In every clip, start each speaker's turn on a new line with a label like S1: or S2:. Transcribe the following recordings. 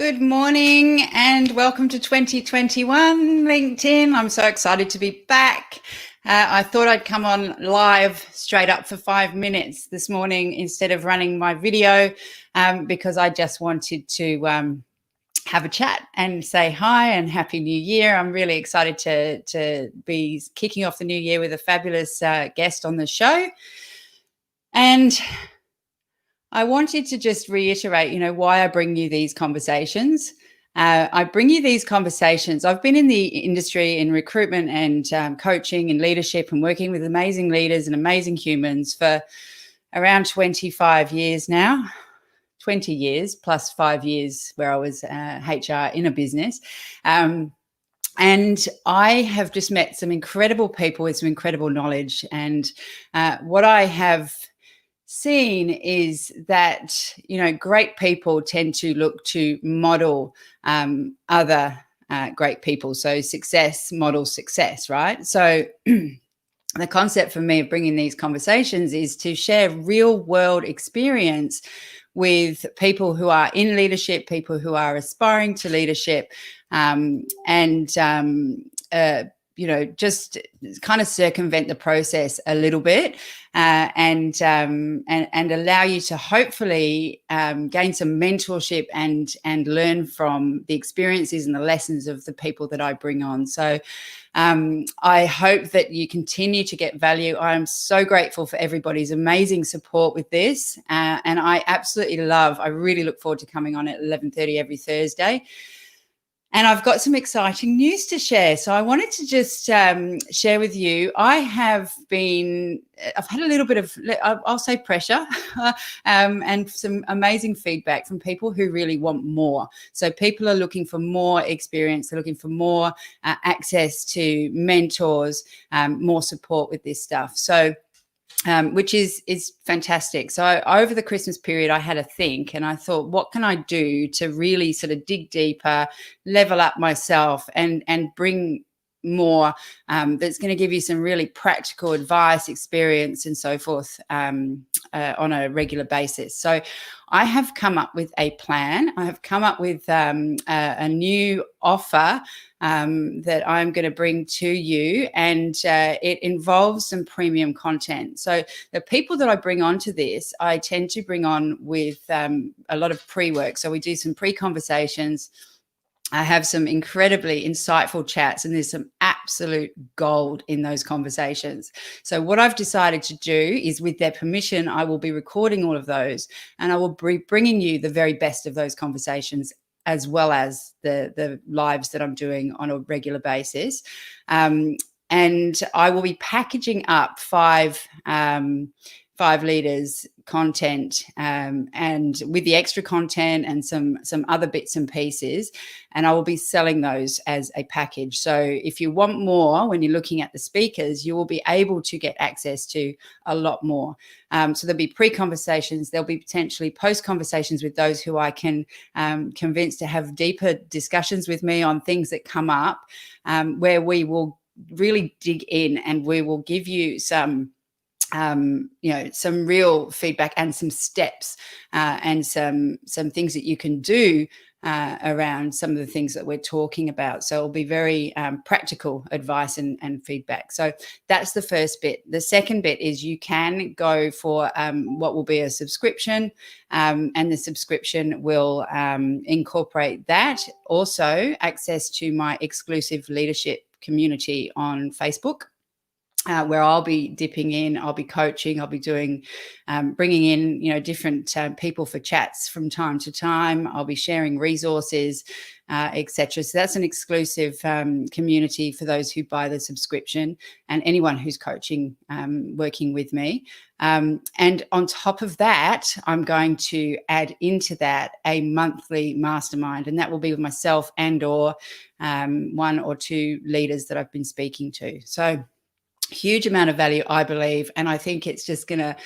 S1: Good morning and welcome to 2021 LinkedIn. I'm so excited to be back. I thought I'd come on live straight up for 5 minutes this morning instead of running my video because I just wanted to have a chat and say hi and Happy New Year. I'm really excited to be kicking off the new year with a fabulous guest on the show. And I wanted to just reiterate, why I bring you these conversations. I bring you these conversations. I've been in the industry in recruitment and coaching and leadership and working with amazing leaders and amazing humans for around 25 years now, 20 years plus 5 years where I was HR in a business. And I have just met some incredible people with some incredible knowledge. And what I have seen is that, great people tend to look to model other great people. So success models success, right? So the concept for me of bringing these conversations is to share real world experience with people who are in leadership, people who are aspiring to leadership, just kind of circumvent the process a little bit and allow you to hopefully gain some mentorship and learn from the experiences and the lessons of the people that I bring on. So I hope that you continue to get value. I am so grateful for everybody's amazing support with this. And I really look forward to coming on at 11:30 every Thursday. And I've got some exciting news to share. So I wanted to just share with you, I've had a little bit of, I'll say pressure and some amazing feedback from people who really want more. So people are looking for more experience. They're looking for more access to mentors, more support with this stuff. So which is fantastic. So over the Christmas period, I had a think and I thought, what can I do to really sort of dig deeper, level up myself and bring more that's going to give you some really practical advice, experience and so forth on a regular basis. So I have come up with a plan. I have come up with a new offer that I'm going to bring to you, and it involves some premium content. So the people that I bring onto this, I tend to bring on with a lot of pre-work. So we do some pre-conversations. I have some incredibly insightful chats, and there's some absolute gold in those conversations. So what I've decided to do is, with their permission, I will be recording all of those, and I will be bringing you the very best of those conversations, as well as the lives that I'm doing on a regular basis. And I will be packaging up five leaders content and with the extra content and some other bits and pieces, and I will be selling those as a package. So if you want more, when you're looking at the speakers, you will be able to get access to a lot more. So there'll be pre-conversations, there'll be potentially post-conversations with those who I can convince to have deeper discussions with me on things that come up, where we will really dig in and we will give you some real feedback and some steps and some things that you can do around some of the things that we're talking about. So it'll be very practical advice and feedback. So that's the first bit. The second bit is you can go for what will be a subscription, and the subscription will incorporate that. Also access to my exclusive leadership community on Facebook, where I'll be dipping in, I'll be coaching, I'll be doing, bringing in, different people for chats from time to time. I'll be sharing resources, etc. So that's an exclusive community for those who buy the subscription and anyone who's coaching, working with me. And on top of that, I'm going to add into that a monthly mastermind, and that will be with myself and or one or two leaders that I've been speaking to. So huge amount of value, I believe, and I think it's just going to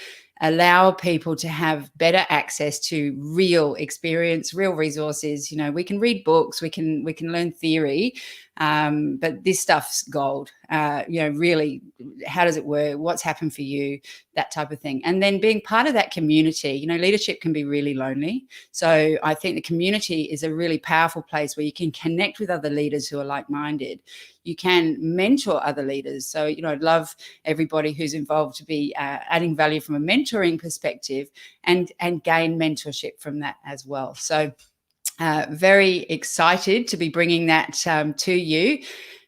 S1: allow people to have better access to real experience, real resources. We can read books, we can learn theory, But this stuff's gold. Really, how does it work? What's happened for you? That type of thing. And then being part of that community, leadership can be really lonely. So I think the community is a really powerful place where you can connect with other leaders who are like-minded. You can mentor other leaders. So, I'd love everybody who's involved to be adding value from a mentoring perspective and gain mentorship from that as well. So very excited to be bringing that to you.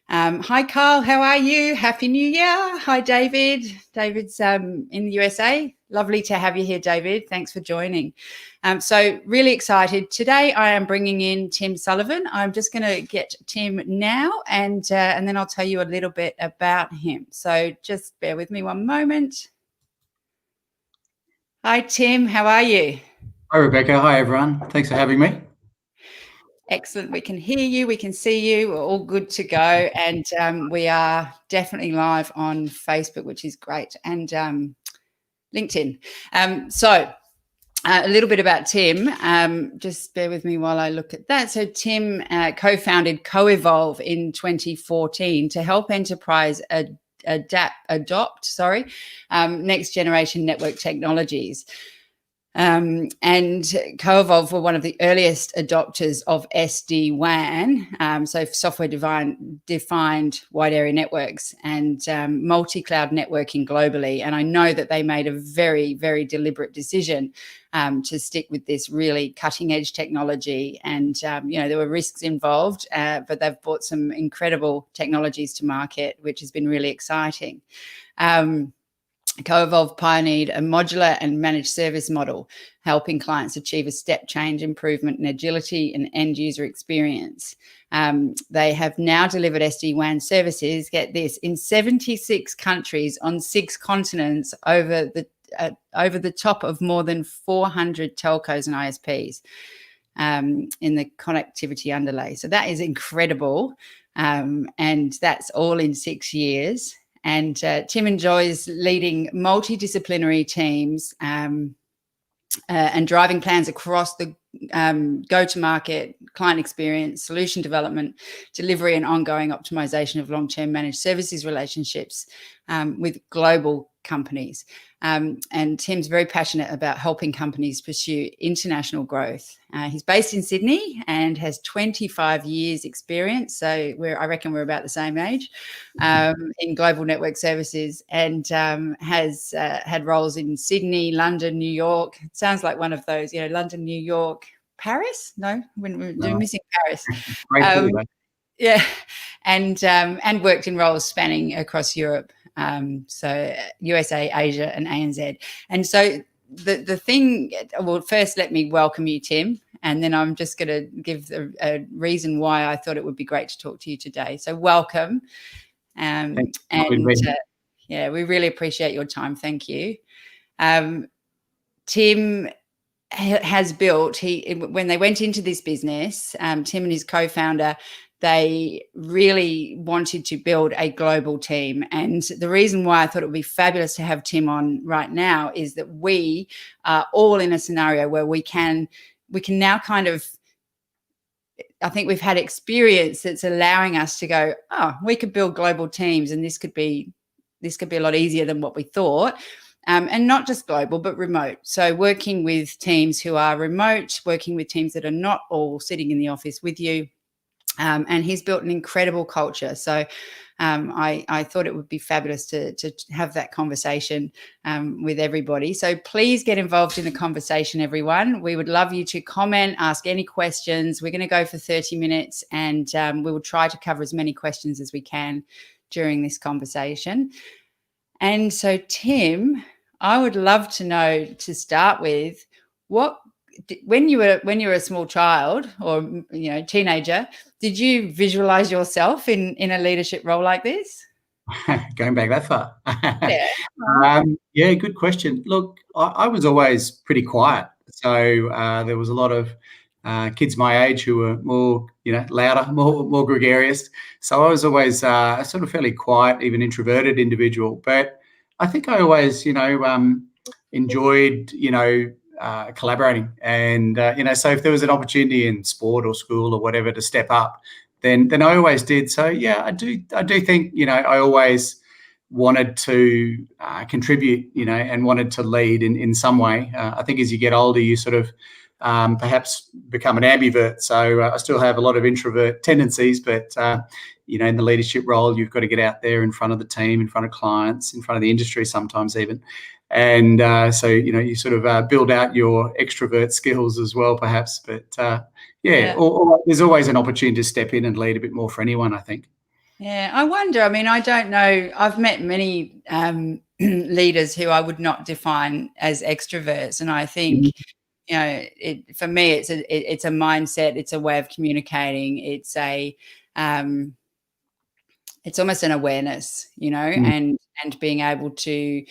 S1: Hi, Carl. How are you? Happy New Year. Hi, David. David's in the USA. Lovely to have you here, David. Thanks for joining. So really excited. Today, I am bringing in Tim Sullivan. I'm just going to get Tim now, and then I'll tell you a little bit about him. So just bear with me one moment. Hi, Tim. How are you?
S2: Hi, Rebecca. Hi, everyone. Thanks for having me.
S1: Excellent. We can hear you. We can see you. We're all good to go. And we are definitely live on Facebook, which is great, and LinkedIn. So a little bit about Tim. Just bear with me while I look at that. So Tim co-founded CoEvolve in 2014 to help enterprise adopt next generation network technologies. And CoEvolve were one of the earliest adopters of SD-WAN, so software-defined wide area networks and multi-cloud networking globally. And I know that they made a very, very deliberate decision to stick with this really cutting-edge technology. And, there were risks involved, but they've brought some incredible technologies to market, which has been really exciting. CoEvolve pioneered a modular and managed service model, helping clients achieve a step change improvement in agility and end user experience. They have now delivered SD-WAN services, get this, in 76 countries on 6 continents over the top of more than 400 telcos and ISPs in the connectivity underlay. So that is incredible. And that's all in 6 years. And Tim enjoys leading multidisciplinary teams and driving plans across the go-to-market, client experience, solution development, delivery, and ongoing optimization of long-term managed services relationships with global companies. And Tim's very passionate about helping companies pursue international growth. He's based in Sydney and has 25 years experience. So I reckon we're about the same age in global network services, and has had roles in Sydney, London, New York. It sounds like one of those, London, New York, Paris. No, we're missing Paris. Yeah, and worked in roles spanning across Europe. So USA, Asia, and ANZ. And so the thing, well, first let me welcome you, Tim, and then I'm just going to give a reason why I thought it would be great to talk to you today. So welcome. We really appreciate your time. Thank you. Tim has built, when they went into this business, Tim and his co-founder, they really wanted to build a global team. And the reason why I thought it would be fabulous to have Tim on right now is that we are all in a scenario where we can now kind of, I think we've had experience that's allowing us to go, we could build global teams, and this could be a lot easier than what we thought. And not just global, but remote. So working with teams who are remote, working with teams that are not all sitting in the office with you. And he's built an incredible culture. So I thought it would be fabulous to have that conversation with everybody. So please get involved in the conversation, everyone. We would love you to comment, ask any questions. We're going to go for 30 minutes, and we will try to cover as many questions as we can during this conversation. And so, Tim, I would love to know, to start with, when you were a small child or teenager, did you visualize yourself in a leadership role like this?
S2: Going back that far. Yeah. Good question. Look, I was always pretty quiet. So there was a lot of kids my age who were more, louder, more gregarious. So I was always a sort of fairly quiet, even introverted individual. But I think I always, enjoyed, collaborating. And, so if there was an opportunity in sport or school or whatever to step up, than I always did. So yeah, I do think, you know, I always wanted to contribute, you know, and wanted to lead in some way. I think as you get older, you sort of perhaps become an ambivert. So I still have a lot of introvert tendencies, but you know, in the leadership role, you've got to get out there in front of the team, in front of clients, in front of the industry sometimes even. And so, you know, you sort of build out your extrovert skills as well, perhaps. But yeah. Or there's always an opportunity to step in and lead a bit more for anyone, I think.
S1: Yeah, I wonder. I mean, I don't know. I've met many leaders who I would not define as extroverts, and I think, you know, for me, it's a mindset. It's a way of communicating. It's almost an awareness, you know, and being able to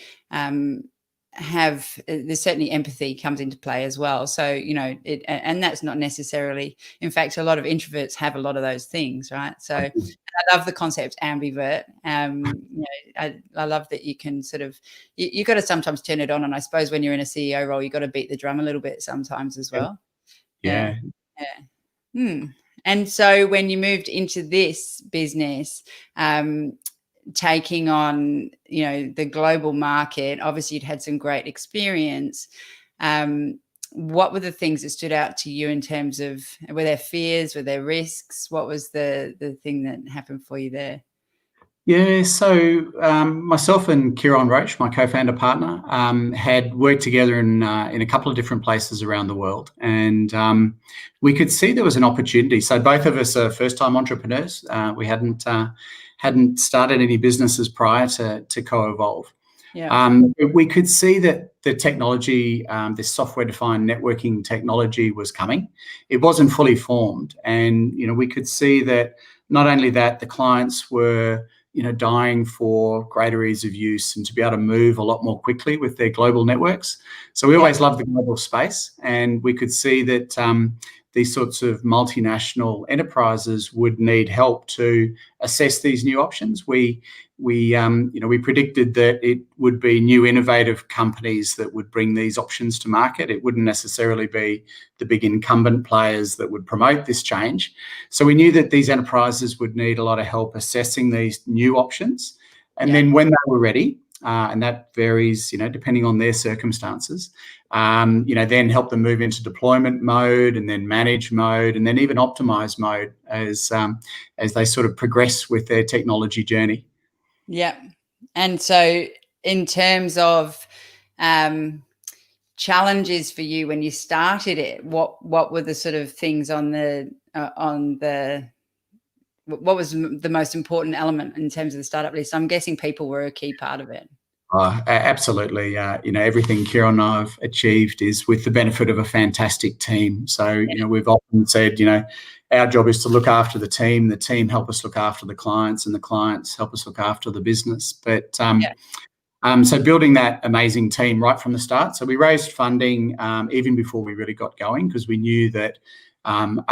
S1: there's certainly empathy comes into play as well. So, you know, and that's not necessarily, in fact, a lot of introverts have a lot of those things, right? So I love the concept ambivert. You know, I love that you can sort of, you got to sometimes turn it on. And I suppose when you're in a CEO role, you got to beat the drum a little bit sometimes as well.
S2: Yeah.
S1: And so when you moved into this business, taking on, you know, the global market, obviously you'd had some great experience. What were the things that stood out to you in terms of, were there fears, were there risks? What was the thing that happened for you there?
S2: Yeah, so myself and Kieran Roach, my co-founder partner, had worked together in a couple of different places around the world, and we could see there was an opportunity. So both of us are first-time entrepreneurs. We hadn't started any businesses prior to CoEvolve.
S1: Yeah.
S2: We could see that the technology, this software-defined networking technology, was coming. It wasn't fully formed, and you know, we could see that not only that, the clients were, you know, dying for greater ease of use and to be able to move a lot more quickly with their global networks. So we always loved the global space, and we could see that these sorts of multinational enterprises would need help to assess these new options. We predicted that it would be new innovative companies that would bring these options to market. It wouldn't necessarily be the big incumbent players that would promote this change. So we knew that these enterprises would need a lot of help assessing these new options. And then when they were ready, and that varies, you know, depending on their circumstances, you know, then help them move into deployment mode, and then manage mode, and then even optimize mode as they sort of progress with their technology journey.
S1: Yeah. And so in terms of challenges for you when you started it, what were the sort of things what was the most important element in terms of the startup list? I'm guessing people were a key part of it.
S2: Absolutely. You know, everything Kieran and I have achieved is with the benefit of a fantastic team. So, you know, we've often said, you know, our job is to look after the team help us look after the clients, and the clients help us look after the business. But so building that amazing team right from the start. So we raised funding even before we really got going, because we knew that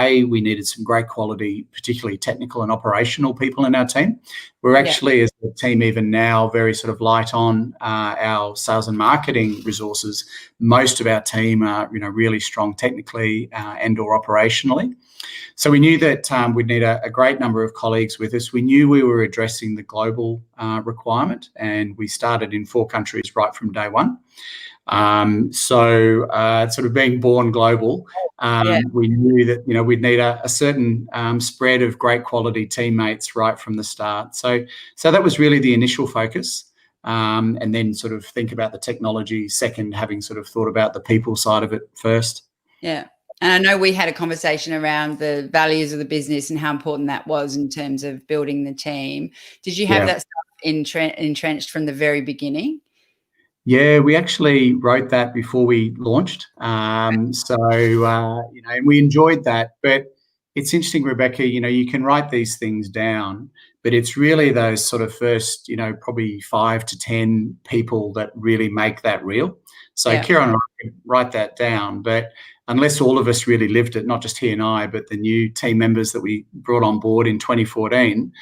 S2: we needed some great quality, particularly technical and operational people in our team. We're actually, as a team, even now, very sort of light on our sales and marketing resources. Most of our team are, you know, really strong technically and/or operationally. So we knew that we'd need a great number of colleagues with us. We knew we were addressing the global requirement, and we started in 4 countries right from day one. So sort of being born global, we knew that, you know, we'd need a certain spread of great quality teammates right from the start. So that was really the initial focus, and then sort of think about the technology second, having sort of thought about the people side of it first.
S1: Yeah. And I know we had a conversation around the values of the business and how important that was in terms of building the team. Did you have that stuff entrenched from the very beginning?
S2: Yeah, we actually wrote that before we launched. You know, and we enjoyed that. But it's interesting, Rebecca, you know, you can write these things down, but it's really those sort of first, you know, probably 5 to 10 people that really make that real. So Kieran and I can write that down, but unless all of us really lived it, not just he and I, but the new team members that we brought on board in 2014,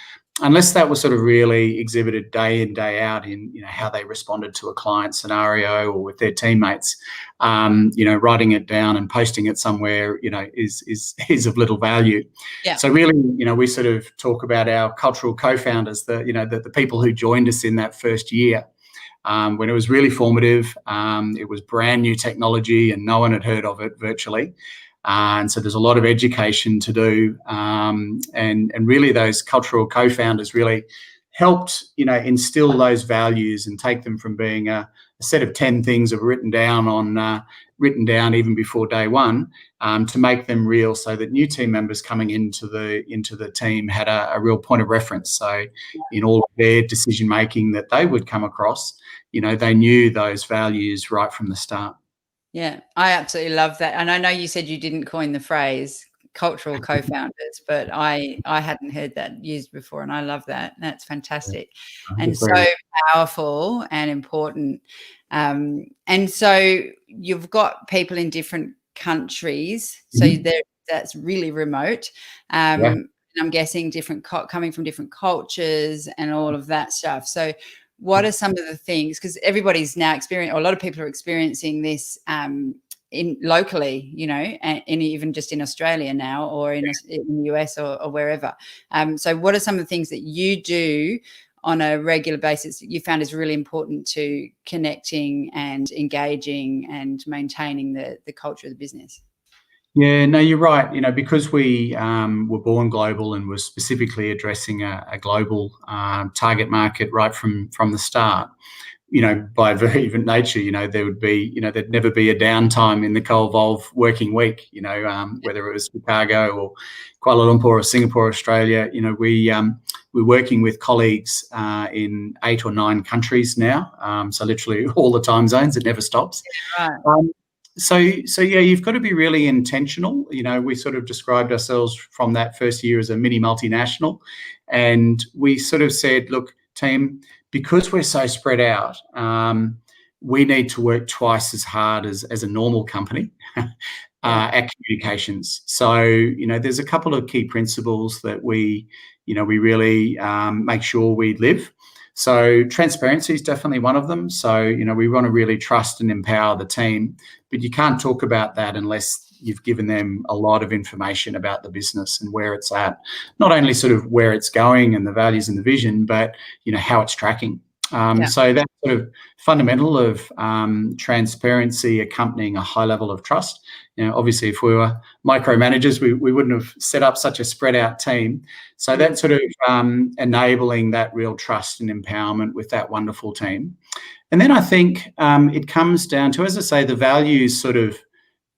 S2: unless that was sort of really exhibited day in, day out in, how they responded to a client scenario or with their teammates, writing it down and posting it somewhere, is of little value.
S1: Yeah.
S2: So really, we sort of talk about our cultural co-founders, the people who joined us in that first year. When it was really formative, it was brand new technology and no one had heard of it virtually. And so there's a lot of education to do. And really those cultural co-founders really helped, instill those values and take them from being a set of 10 things that were written down even before day one, to make them real, so that new team members coming into the team had a real point of reference. So in all of their decision making that they would come across, they knew those values right from the start.
S1: Yeah, I absolutely love that. And I know you said you didn't coin the phrase cultural co-founders, but I hadn't heard that used before, and I love that. That's fantastic and so powerful and important. And so you've got people in different countries, so that's really remote. And I'm guessing coming from different cultures and all of that stuff. So what are some of the things, because everybody's now experiencing, or a lot of people are experiencing this in locally, and even just in Australia now, or in the US or wherever. So what are some of the things that you do on a regular basis that you found is really important to connecting and engaging and maintaining the culture of the business?
S2: Yeah, no, you're right. Because we were born global and were specifically addressing a global target market right from the start, by very nature, there would be, there'd never be a downtime in the CoEvolve working week, whether it was Chicago or Kuala Lumpur or Singapore, Australia. We're working with colleagues in 8 or 9 countries now. So literally all the time zones, it never stops.
S1: Right.
S2: So yeah, you've got to be really intentional. We sort of described ourselves from that first year as a mini multinational, and we sort of said, look, team, because we're so spread out, we need to work twice as hard as a normal company at communications. So there's a couple of key principles that we really make sure we live. So transparency is definitely one of them. So, we want to really trust and empower the team, but you can't talk about that unless you've given them a lot of information about the business and where it's at, not only sort of where it's going and the values and the vision, but, how it's tracking. So that's sort of fundamental of transparency accompanying a high level of trust. Obviously, if we were micromanagers, we wouldn't have set up such a spread out team. So that's sort of enabling that real trust and empowerment with that wonderful team. And then I think it comes down to, as I say, the values sort of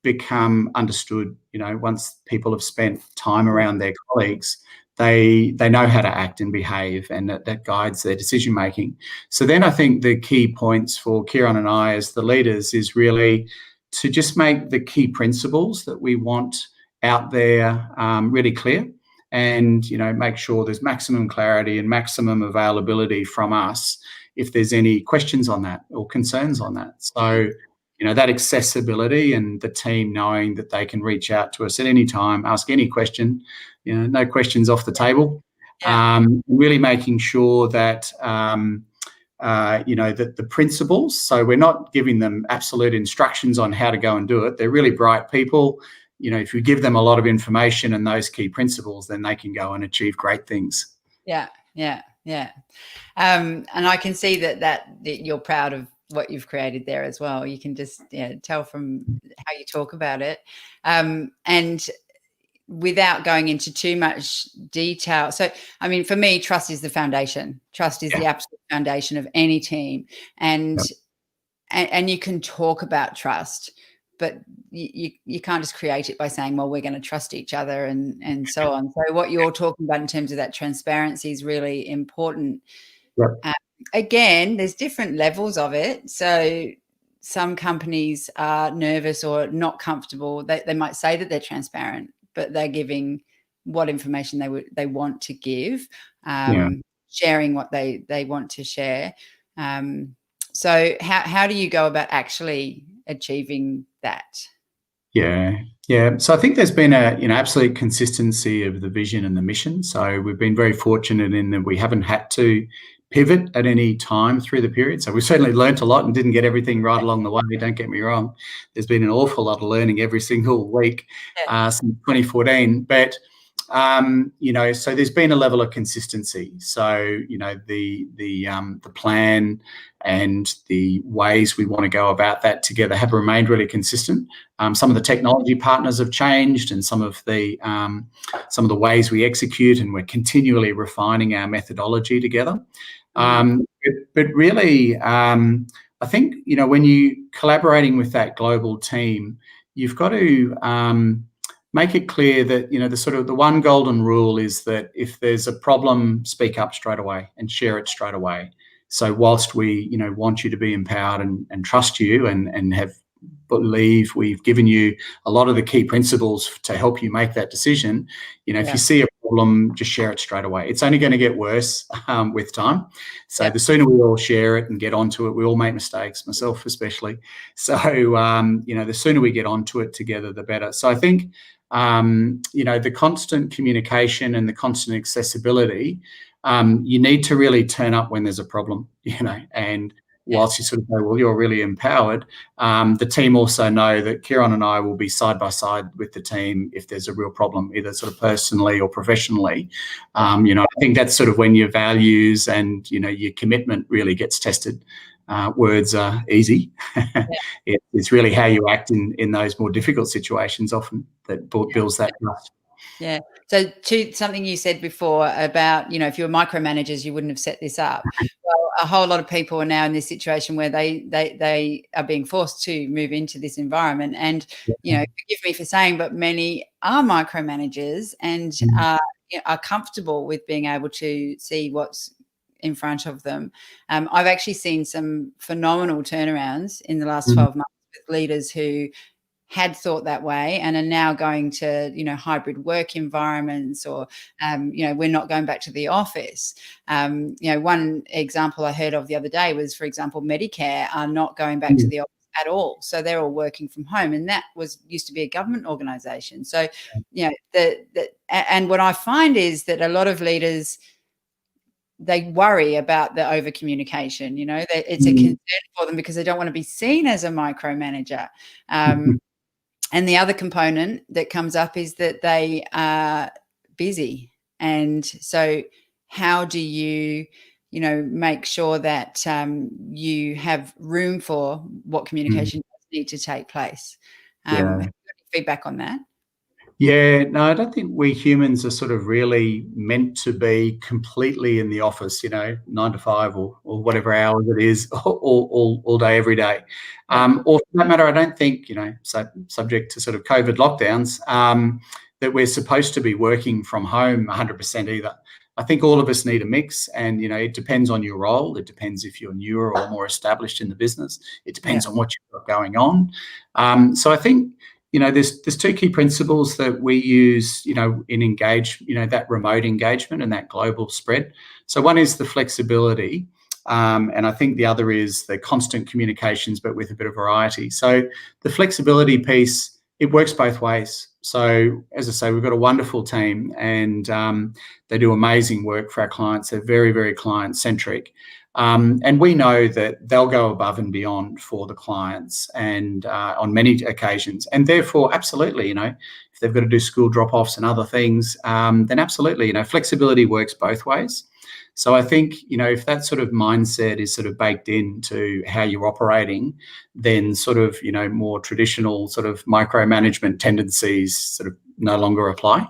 S2: become understood. Once people have spent time around their colleagues, they know how to act and behave, and that guides their decision making. So then I think the key points for Kieran and I as the leaders is really to just make the key principles that we want out there really clear, and make sure there's maximum clarity and maximum availability from us if there's any questions on that or concerns on that. So that accessibility and the team knowing that they can reach out to us at any time, ask any question, no questions off the table. Really making sure that that the principles, so we're not giving them absolute instructions on how to go and do it. They're really bright people. If you give them a lot of information and those key principles, then they can go and achieve great things.
S1: Yeah. And I can see that you're proud of what you've created there as well. You can just tell from how you talk about it. And without going into too much detail. So, I mean, for me, trust is the foundation. Trust is the absolute foundation of any team. And you can talk about trust, but you can't just create it by saying, well, we're going to trust each other and so on. So what you're talking about in terms of that transparency is really important. Again, there's different levels of it. So some companies are nervous or not comfortable. They might say that they're transparent, but they're giving what information they want to give, sharing what they want to share. So how do you go about actually achieving that?
S2: Yeah, yeah. So I think there's been a absolute consistency of the vision and the mission. So we've been very fortunate in that we haven't had to pivot at any time through the period. So we've certainly learnt a lot and didn't get everything right along the way. Don't get me wrong. There's been an awful lot of learning every single week since 2014. But so there's been a level of consistency. So the plan and the ways we want to go about that together have remained really consistent. Some of the technology partners have changed, and some of the ways we execute, and we're continually refining our methodology together. But really, I think when you're collaborating with that global team, you've got to make it clear that the one golden rule is that if there's a problem, speak up straight away and share it straight away. So whilst we want you to be empowered and trust you and believe we've given you a lot of the key principles to help you make that decision, if you see a problem, just share it straight away. It's only going to get worse with time. So the sooner we all share it and get onto it, we all make mistakes, myself especially. So the sooner we get onto it together, the better. So I think the constant communication and the constant accessibility, you need to really turn up when there's a problem, and whilst you sort of go, well, you're really empowered, the team also know that Kieran and I will be side by side with the team if there's a real problem, either sort of personally or professionally. I think that's sort of when your values and, your commitment really gets tested. Words are easy. It's really how you act in those more difficult situations often that builds that trust.
S1: Yeah. So something you said before about, if you were micromanagers, you wouldn't have set this up. Well, a whole lot of people are now in this situation where they are being forced to move into this environment. And, forgive me for saying, but many are micromanagers and are comfortable with being able to see what's in front of them. I've actually seen some phenomenal turnarounds in the last 12 months with leaders who had thought that way and are now going to, hybrid work environments, or, we're not going back to the office. One example I heard of the other day was, for example, Medicare are not going back to the office at all. So they're all working from home, and that used to be a government organisation. So, and what I find is that a lot of leaders, they worry about the over communication. It's a concern for them because they don't want to be seen as a micromanager. And the other component that comes up is that they are busy. And so how do you, make sure that you have room for what communication does need to take place? Have you got any feedback on that?
S2: Yeah, no, I don't think we humans are sort of really meant to be completely in the office, 9 to 5 or whatever hours it is, all day, every day. Or for that matter, I don't think, subject to sort of COVID lockdowns, that we're supposed to be working from home 100% either. I think all of us need a mix, and, it depends on your role. It depends if you're newer or more established in the business. It depends on what you've got going on. So I think, there's two key principles that we use, in that remote engagement and that global spread. So one is the flexibility, and I think the other is the constant communications, but with a bit of variety. So the flexibility piece, it works both ways. So as I say, we've got a wonderful team, and they do amazing work for our clients. They're very, very client-centric. And we know that they'll go above and beyond for the clients, and on many occasions. And therefore, absolutely, if they've got to do school drop-offs and other things, then absolutely, flexibility works both ways. So I think, if that sort of mindset is sort of baked into how you're operating, then sort of, more traditional sort of micromanagement tendencies sort of no longer apply.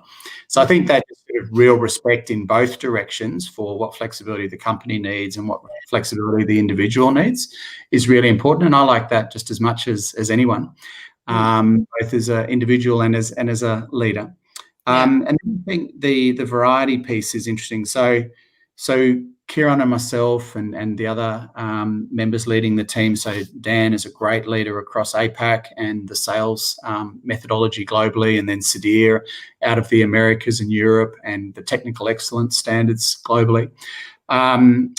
S2: So I think that sort of real respect in both directions for what flexibility the company needs and what flexibility the individual needs is really important. And I like that just as much as anyone, both as an individual and as a leader. And I think the variety piece is interesting. So Kieran and myself and the other members leading the team. So Dan is a great leader across APAC and the sales methodology globally, and then Sudhir out of the Americas and Europe and the technical excellence standards globally.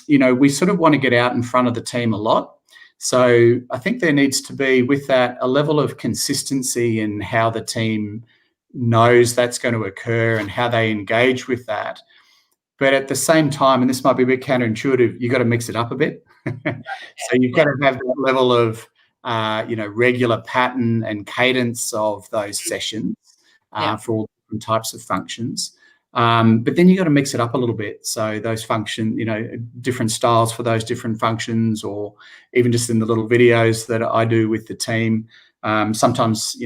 S2: We sort of want to get out in front of the team a lot. So I think there needs to be, with that, a level of consistency in how the team knows that's going to occur and how they engage with that. But at the same time, and this might be a bit counterintuitive, you've got to mix it up a bit. So you've got to have that level of, regular pattern and cadence of those sessions for all different types of functions. But then you've got to mix it up a little bit. So those different styles for those different functions, or even just in the little videos that I do with the team. Sometimes,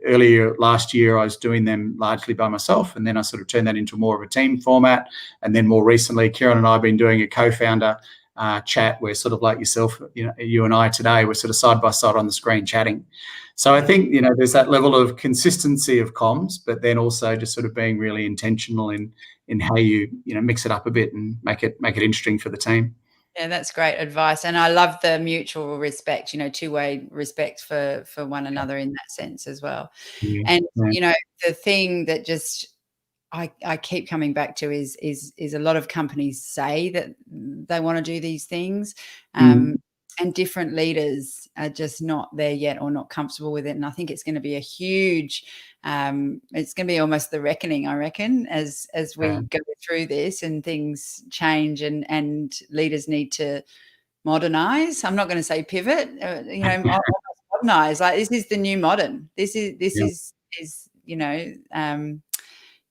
S2: earlier last year, I was doing them largely by myself, and then I sort of turned that into more of a team format. And then more recently, Kieran and I have been doing a co-founder chat where, sort of like yourself, you and I today, we're sort of side by side on the screen chatting. So I think, there's that level of consistency of comms, but then also just sort of being really intentional in how you, mix it up a bit and make it interesting for the team.
S1: Yeah, that's great advice. And I love the mutual respect, two-way respect for one another in that sense as well.
S2: Yeah.
S1: And, the thing that just I keep coming back to is a lot of companies say that they want to do these things, and different leaders are just not there yet or not comfortable with it. And I think it's going to be a huge, it's going to be almost the reckoning, I reckon, as we go through this and things change and leaders need to modernize. I'm not going to say pivot, modernize. Like, this is the new modern. This is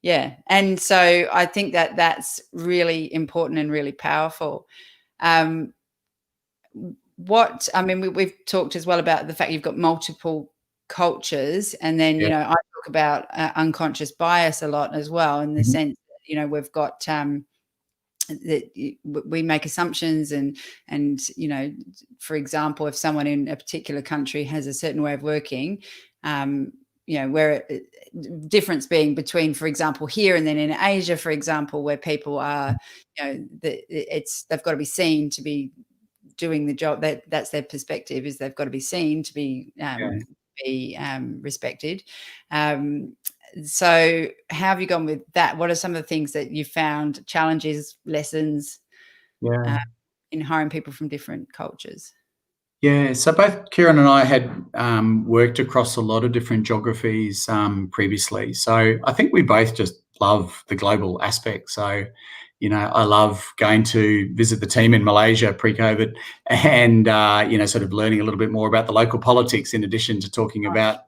S1: yeah. And so I think that that's really important and really powerful. We've talked as well about the fact you've got multiple cultures, and then, I talk about unconscious bias a lot as well, in the sense that, we've got that we make assumptions and, for example, if someone in a particular country has a certain way of working, where difference being between, for example, here and then in Asia, for example, where people are, they've got to be seen to be doing the job. That's their perspective, is they've got to be seen to be respected. So how have you gone with that? What are some of the things that you found, challenges, lessons in hiring people from different cultures?
S2: Yeah, so both Kieran and I had worked across a lot of different geographies previously. So I think we both just love the global aspect. So, I love going to visit the team in Malaysia pre-COVID and, sort of learning a little bit more about the local politics, in addition to talking about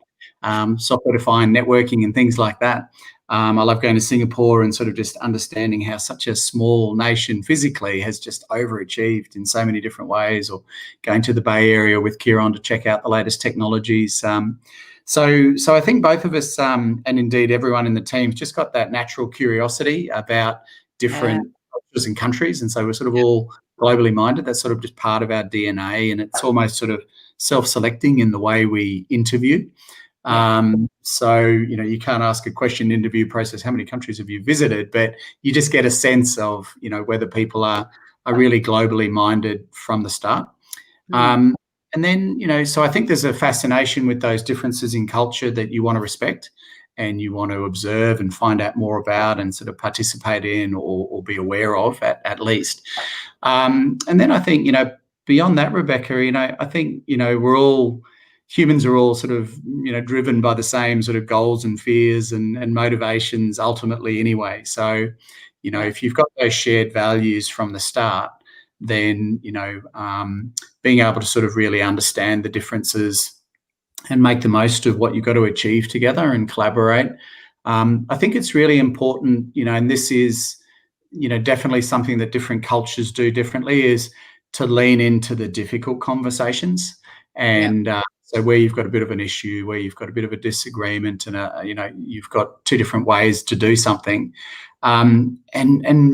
S2: software-defined networking and things like that. I love going to Singapore and sort of just understanding how such a small nation physically has just overachieved in so many different ways, or going to the Bay Area with Kieran to check out the latest technologies. So I think both of us, and indeed everyone in the team's just got that natural curiosity about different cultures and countries. And so we're sort of all globally minded. That's sort of just part of our DNA, and it's almost sort of self-selecting in the way we interview. So, you can't ask a question in interview process, how many countries have you visited? But you just get a sense of, whether people are really globally minded from the start. And then, so I think there's a fascination with those differences in culture that you want to respect and you want to observe and find out more about and sort of participate in or be aware of at least. And then I think, beyond that, Rebecca, I think, humans are all sort of, driven by the same sort of goals and fears and motivations ultimately anyway. So, if you've got those shared values from the start, then, being able to sort of really understand the differences and make the most of what you've got to achieve together and collaborate. I think it's really important, and this is, definitely something that different cultures do differently, is to lean into the difficult conversations. And so where you've got a bit of an issue, where you've got a bit of a disagreement and, you've got two different ways to do something. And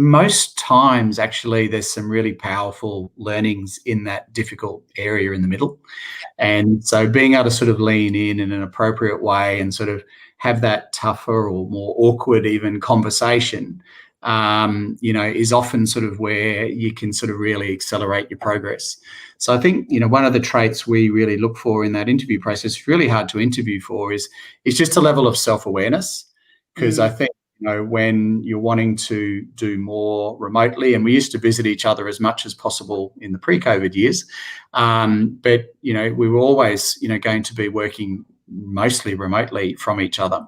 S2: most times, actually, there's some really powerful learnings in that difficult area in the middle. And so being able to sort of lean in an appropriate way and sort of have that tougher or more awkward even conversation, is often sort of where you can sort of really accelerate your progress. So I think, one of the traits we really look for in that interview process, really hard to interview for, is just a level of self-awareness. Because I think, when you're wanting to do more remotely, and we used to visit each other as much as possible in the pre-COVID years, but we were always going to be working mostly remotely from each other.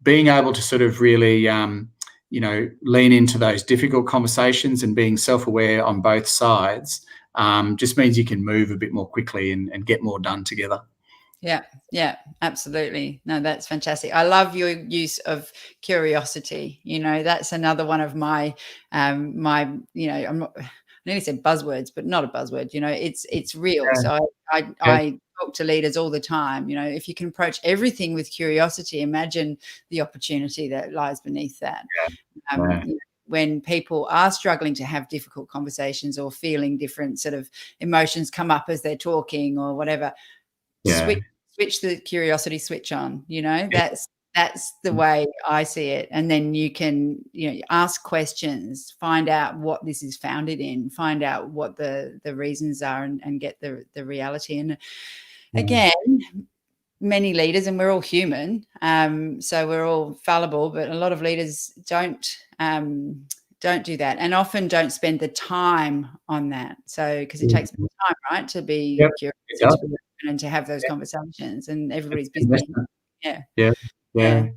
S2: Being able to sort of really lean into those difficult conversations and being self-aware on both sides just means you can move a bit more quickly and get more done together.
S1: Yeah, absolutely. No, that's fantastic. I love your use of curiosity. That's another one of my I'm not, I nearly said buzzwords, but not a buzzword. It's real.
S2: Yeah.
S1: So I talk to leaders all the time. If you can approach everything with curiosity, imagine the opportunity that lies beneath that. When people are struggling to have difficult conversations or feeling different sort of emotions come up as they're talking or whatever, switch the curiosity switch on. That's the way I see it. And then you can ask questions, find out what this is founded in, find out what the reasons are, and get the reality. And again, many leaders, and we're all human, so we're all fallible, but a lot of leaders don't do that, and often don't spend the time on that. So because it takes time, right, to be curious and to have those conversations, and everybody's busy.
S2: And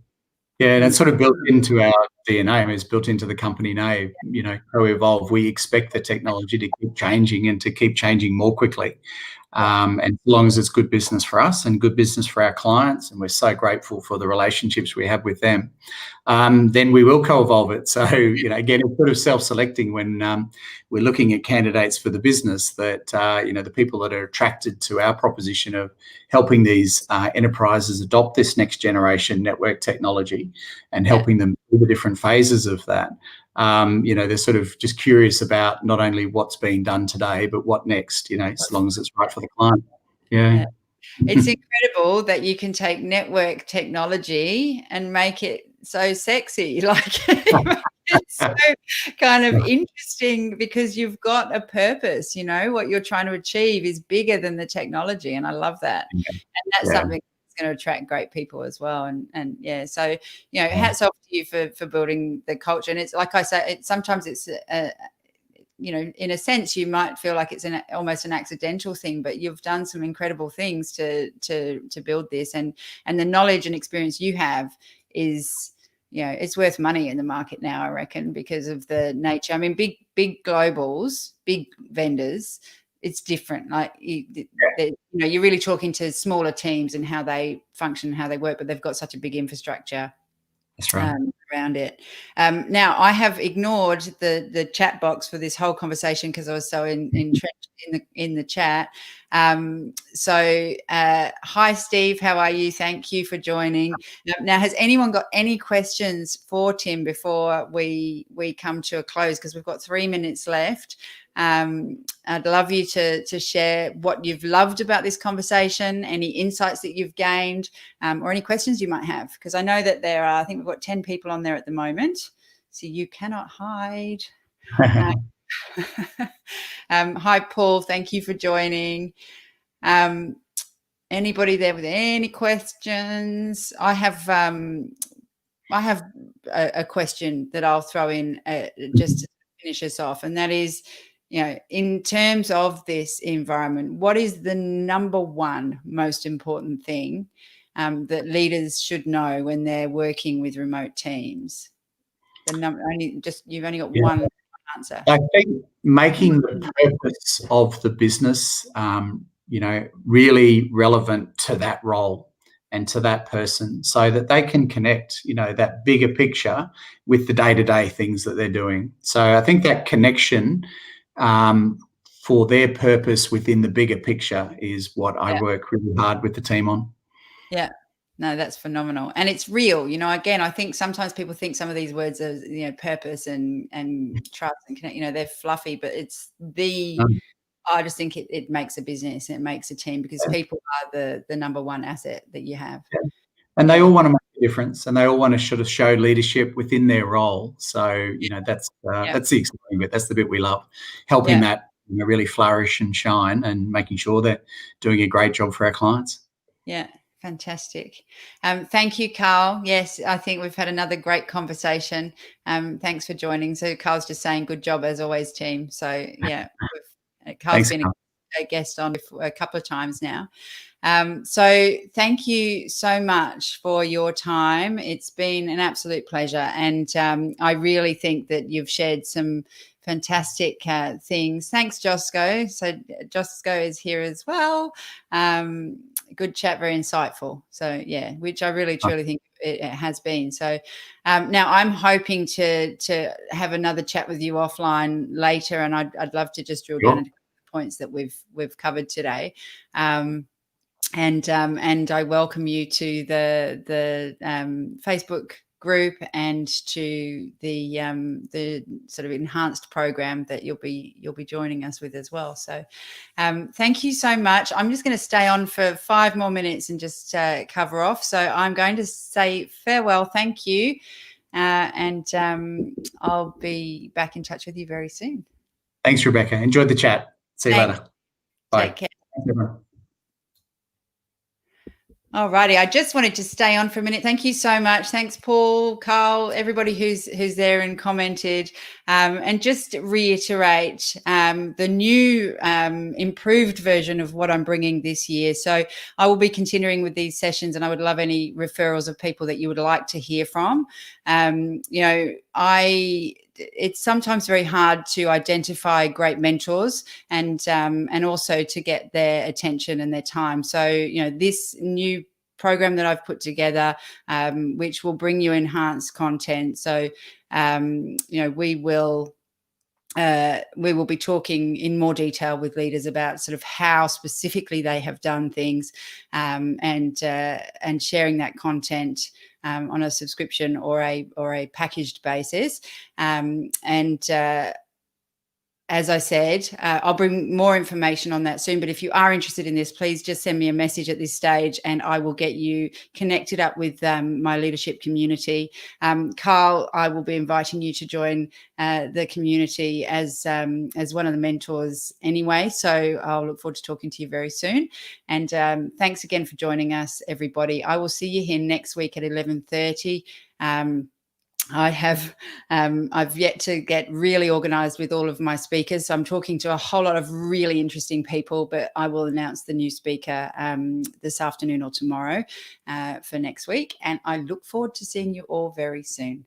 S2: it's sort of built into our DNA. I mean, it's built into the company name. Co-evolve. We expect the technology to keep changing and to keep changing more quickly. And as long as it's good business for us and good business for our clients, and we're so grateful for the relationships we have with them, then we will co-evolve it. So, again, it's sort of self-selecting when we're looking at candidates for the business, that, the people that are attracted to our proposition of helping these enterprises adopt this next generation network technology and helping them through the different phases of that. They're sort of just curious about not only what's being done today, but what next, as long as it's right for the client. Yeah.
S1: It's incredible that you can take network technology and make it so sexy. It's so kind of interesting because you've got a purpose. What you're trying to achieve is bigger than the technology. And I love that. And that's something that's going to attract great people as well. So, hats off to you for building the culture. And it's like I say, sometimes it's in a sense, you might feel like it's almost an accidental thing, but you've done some incredible things to build this, and the knowledge and experience you have is, it's worth money in the market now, I reckon, because of the nature. I mean, big globals, big vendors, it's different. You're really talking to smaller teams and how they function, how they work, but they've got such a big infrastructure.
S2: That's right.
S1: Around it. Now, I have ignored the chat box for this whole conversation because I was so entrenched in the chat. Hi, Steve. How are you? Thank you for joining. Now, has anyone got any questions for Tim before we come to a close? Because we've got 3 minutes left. I'd love you to share what you've loved about this conversation, any insights that you've gained, or any questions you might have, because I know that there are, I think we've got 10 people on there at the moment, so you cannot hide. Hi, Paul. Thank you for joining. Anybody there with any questions? I have a question that I'll throw in just to finish us off, and that is, in terms of this environment, what is the number one most important thing that leaders should know when they're working with remote teams? You've only got one answer.
S2: I think making the purpose of the business, really relevant to that role and to that person, so that they can connect, that bigger picture with the day-to-day things that they're doing. So I think that connection for their purpose within the bigger picture is what I work really hard with the team on.
S1: Yeah. No, that's phenomenal. And it's real. Again, I think sometimes people think some of these words are, purpose and trust and connect, they're fluffy, but it's I just think it makes a business, and it makes a team, because people are the number one asset that you have.
S2: Yeah. And they all want to make a difference, and they all want to sort of show leadership within their role. So, that's the exciting bit. That's the bit we love, helping that really flourish and shine, and making sure they're doing a great job for our clients.
S1: Yeah, Fantastic. Thank you, Carl. Yes, I think we've had another great conversation. Thanks for joining. So Carl's just saying, good job as always, team. So yeah, Carl's
S2: Thanks,
S1: been
S2: Carl.
S1: a guest on a couple of times now. So thank you so much for your time. It's been an absolute pleasure. And I really think that you've shared some fantastic things. Thanks, Josco. So Josco is here as well. Good chat, very insightful. So yeah, which I really truly think it has been. So now I'm hoping to have another chat with you offline later, and I'd love to just drill down into the points that we've covered today. And I welcome you to the Facebook group and to the sort of enhanced program that you'll be joining us with as well. So thank you so much. I'm just going to stay on for 5 more minutes and just cover off. So I'm going to say farewell. Thank you. And I'll be back in touch with you very soon.
S2: Thanks, Rebecca. Enjoyed the chat. See you later. Bye.
S1: Take care.
S2: Thanks, everyone.
S1: All righty. I just wanted to stay on for a minute. Thank you so much. Thanks, Paul, Carl, everybody who's there and commented. And just reiterate the new improved version of what I'm bringing this year. So I will be continuing with these sessions, and I would love any referrals of people that you would like to hear from. It's sometimes very hard to identify great mentors and also to get their attention and their time. So, this new program that I've put together, which will bring you enhanced content. So, we will be talking in more detail with leaders about sort of how specifically they have done things, and sharing that content on a subscription or a packaged basis. As I said, I'll bring more information on that soon. But if you are interested in this, please just send me a message at this stage, and I will get you connected up with my leadership community. Carl, I will be inviting you to join the community as one of the mentors anyway. So I'll look forward to talking to you very soon. And thanks again for joining us, everybody. I will see you here next week at 11:30. I've yet to get really organized with all of my speakers. So I'm talking to a whole lot of really interesting people, but I will announce the new speaker this afternoon or tomorrow for next week. And I look forward to seeing you all very soon.